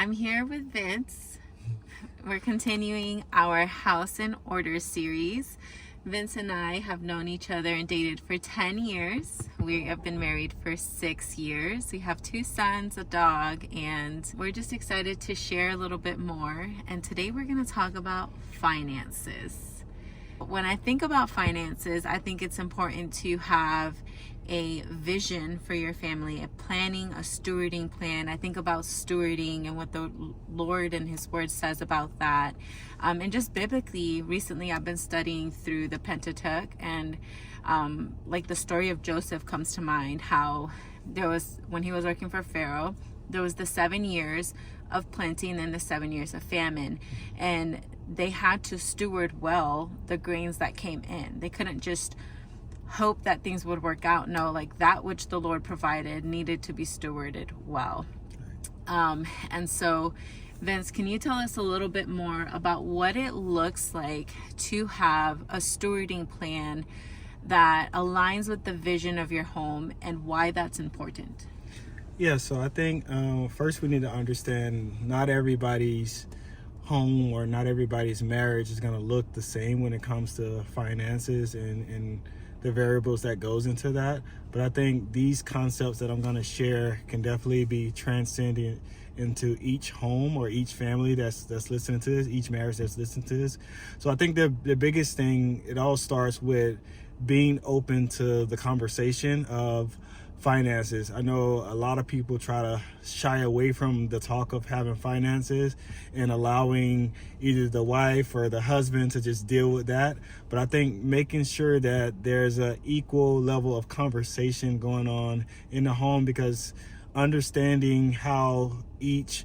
I'm here with Vince. We're continuing our House in Order series. Vince and I have known each other and dated for 10 years. We have been married for 6 years. We have 2 sons, a dog, and we're just excited to share a little bit more. And today we're going to talk about finances. When I think about finances, I think it's important to have a vision for your family, a planning, a stewarding plan. I think about stewarding and what the Lord and His Word says about that. And just biblically, recently I've been studying through the Pentateuch, and like the story of Joseph comes to mind, how there was, when he was working for Pharaoh, there was the 7 years of plenty and then the 7 years of famine. And they had to steward well the grains that came in. They couldn't just hope that things would work out. No, like that which the Lord provided needed to be stewarded well. And so, Vince, can you tell us a little bit more about what it looks like to have a stewarding plan that aligns with the vision of your home and why that's important? Yeah, so I think first we need to understand not everybody's home or not everybody's marriage is going to look the same when it comes to finances and the variables that goes into that. But I think these concepts that I'm going to share can definitely be transcended into each home or each family that's listening to this, each marriage that's listening to this. So I think the biggest thing, it all starts with being open to the conversation of finances. I know a lot of people try to shy away from the talk of having finances and allowing either the wife or the husband to just deal with that. But I think making sure that there's an equal level of conversation going on in the home, because understanding how each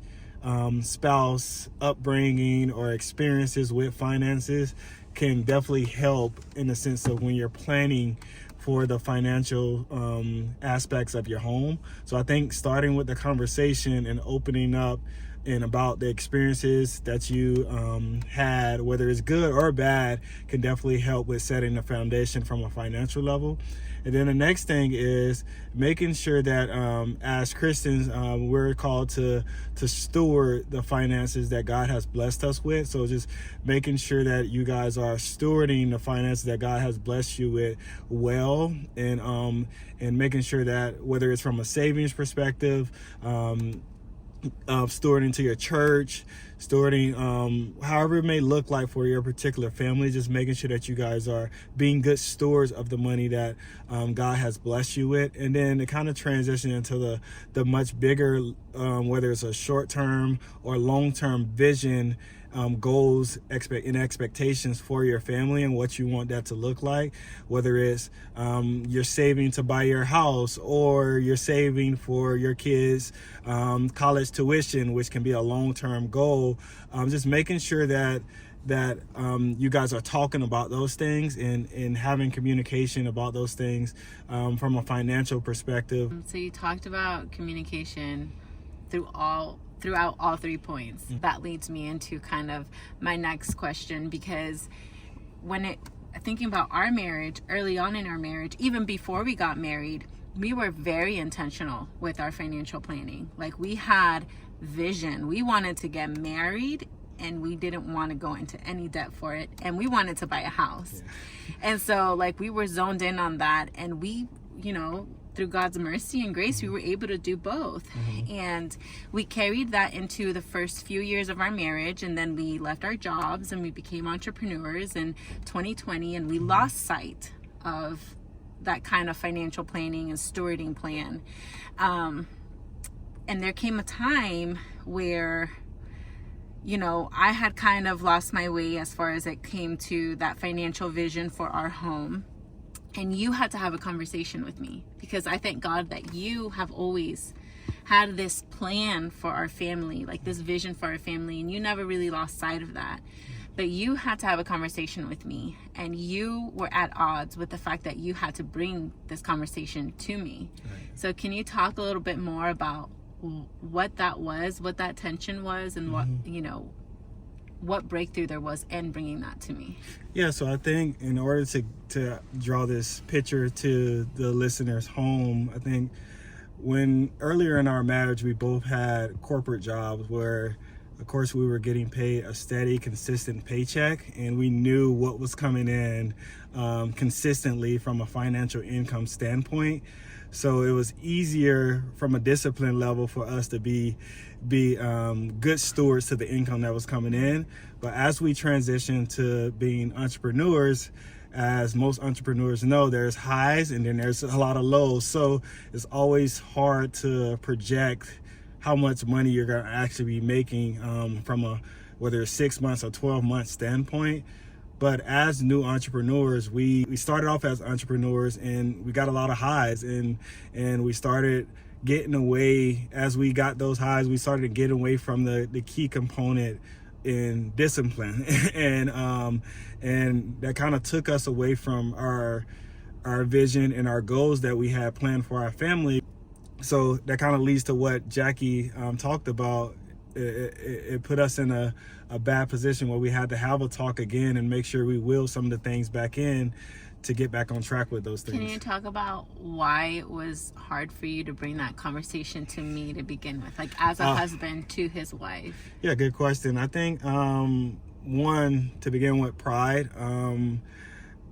spouse upbringing or experiences with finances can definitely help in the sense of when you're planning for the financial aspects of your home. So I think starting with the conversation and opening up and about the experiences that you had, whether it's good or bad, can definitely help with setting the foundation from a financial level. And then the next thing is making sure that as Christians, we're called to steward the finances that God has blessed us with. So just making sure that you guys are stewarding the finances that God has blessed you with well, and making sure that whether it's from a savings perspective, stewarding to your church, stewarding however it may look like for your particular family, just making sure that you guys are being good stewards of the money that God has blessed you with. And then to kind of transition into the much bigger, whether it's a short-term or long-term vision, goals, expectations for your family and what you want that to look like, whether it's you're saving to buy your house or you're saving for your kids' college tuition, which can be a long-term goal. Just making sure that you guys are talking about those things and having communication about those things from a financial perspective. So you talked about communication throughout all 3 points. That leads me into kind of my next question, because thinking about our marriage, early on in our marriage, even before we got married, we were very intentional with our financial planning. Like, we had vision. We wanted to get married and we didn't want to go into any debt for it, and we wanted to buy a house. And so like we were zoned in on that, and we, through God's mercy and grace, we were able to do both. And we carried that into the first few years of our marriage, and then we left our jobs and we became entrepreneurs in 2020, and we lost sight of that kind of financial planning and stewarding plan. And there came a time where I had kind of lost my way as far as it came to that financial vision for our home. And you had to have a conversation with me, because I thank God that you have always had this plan for our family, like this vision for our family, and you never really lost sight of that. But you had to have a conversation with me, and you were at odds with the fact that you had to bring this conversation to me. Right. So can you talk a little bit more about what that was, what that tension was, and what breakthrough there was in bringing that to me? Yeah, so I think in order to draw this picture to the listener's home, I think when earlier in our marriage, we both had corporate jobs where, of course, we were getting paid a steady, consistent paycheck, and we knew what was coming in consistently from a financial income standpoint. So it was easier from a discipline level for us to be good stewards to the income that was coming in. But as we transitioned to being entrepreneurs, as most entrepreneurs know, there's highs and then there's a lot of lows. So it's always hard to project how much money you're going to actually be making from a, whether it's 6 months or 12 months standpoint. But as new entrepreneurs, we started off as entrepreneurs and we got a lot of highs, and we started getting away. As we got those highs, we started getting away from the key component in discipline. And that kind of took us away from our vision and our goals that we had planned for our family. So that kind of leads to what Jackie talked about. It put us in a bad position where we had to have a talk again and make sure we wheel some of the things back in to get back on track with those things. Can you talk about why it was hard for you to bring that conversation to me to begin with, like as a husband to his wife? Yeah, good question. I think one, to begin with, pride.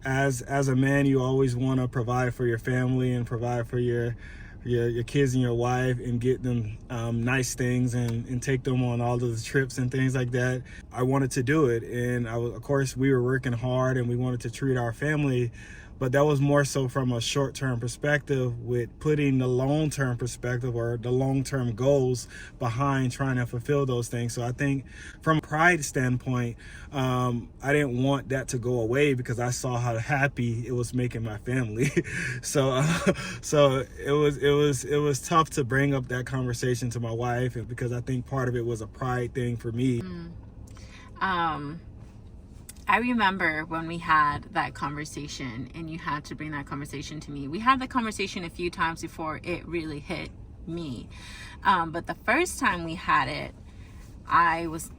As a man, you always want to provide for your family and provide for your kids and your wife and get them nice things and take them on all of the trips and things like that. I wanted to do it, and of course we were working hard and we wanted to treat our family, but that was more so from a short-term perspective, with putting the long-term perspective or the long-term goals behind trying to fulfill those things. So I think from a pride standpoint, I didn't want that to go away because I saw how happy it was making my family. So it was tough to bring up that conversation to my wife, and because I think part of it was a pride thing for me. I remember when we had that conversation and you had to bring that conversation to me. We had the conversation a few times before it really hit me. But the first time we had it, I was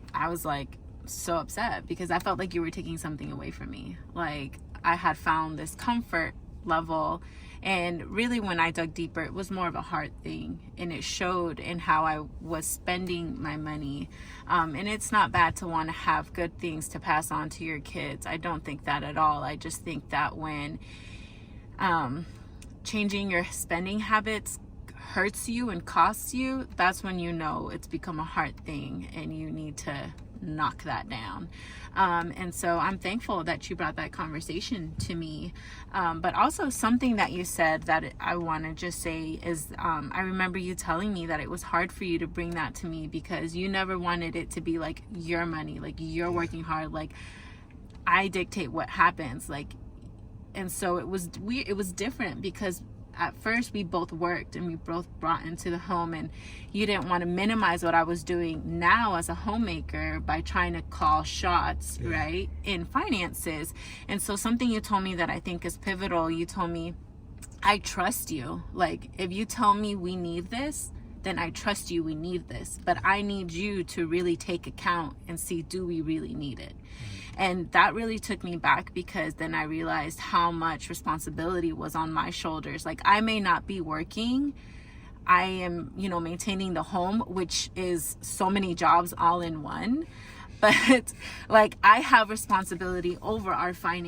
like so upset because I felt like you were taking something away from me. Like I had found this comfort level, and really when I dug deeper, it was more of a heart thing, and it showed in how I was spending my money. And it's not bad to want to have good things to pass on to your kids. I don't think that at all. I just think that when changing your spending habits hurts you and costs you, that's when you know it's become a heart thing and you need to knock that down. And so I'm thankful that you brought that conversation to me. But also something that you said that I want to just say is I remember you telling me that it was hard for you to bring that to me because you never wanted it to be like your money, like you're working hard, like I dictate what happens, like. And so it was weird. It was different because at first we both worked and we both brought into the home, and you didn't want to minimize what I was doing now as a homemaker by trying to call shots, right, in finances. And so something you told me that I think is pivotal, you told me, I trust you. Like if you tell me we need this, then I trust you, we need this, but I need you to really take account and see, do we really need it? And that really took me back because then I realized how much responsibility was on my shoulders. Like I may not be working, I am, maintaining the home, which is so many jobs all in one, but like I have responsibility over our finances.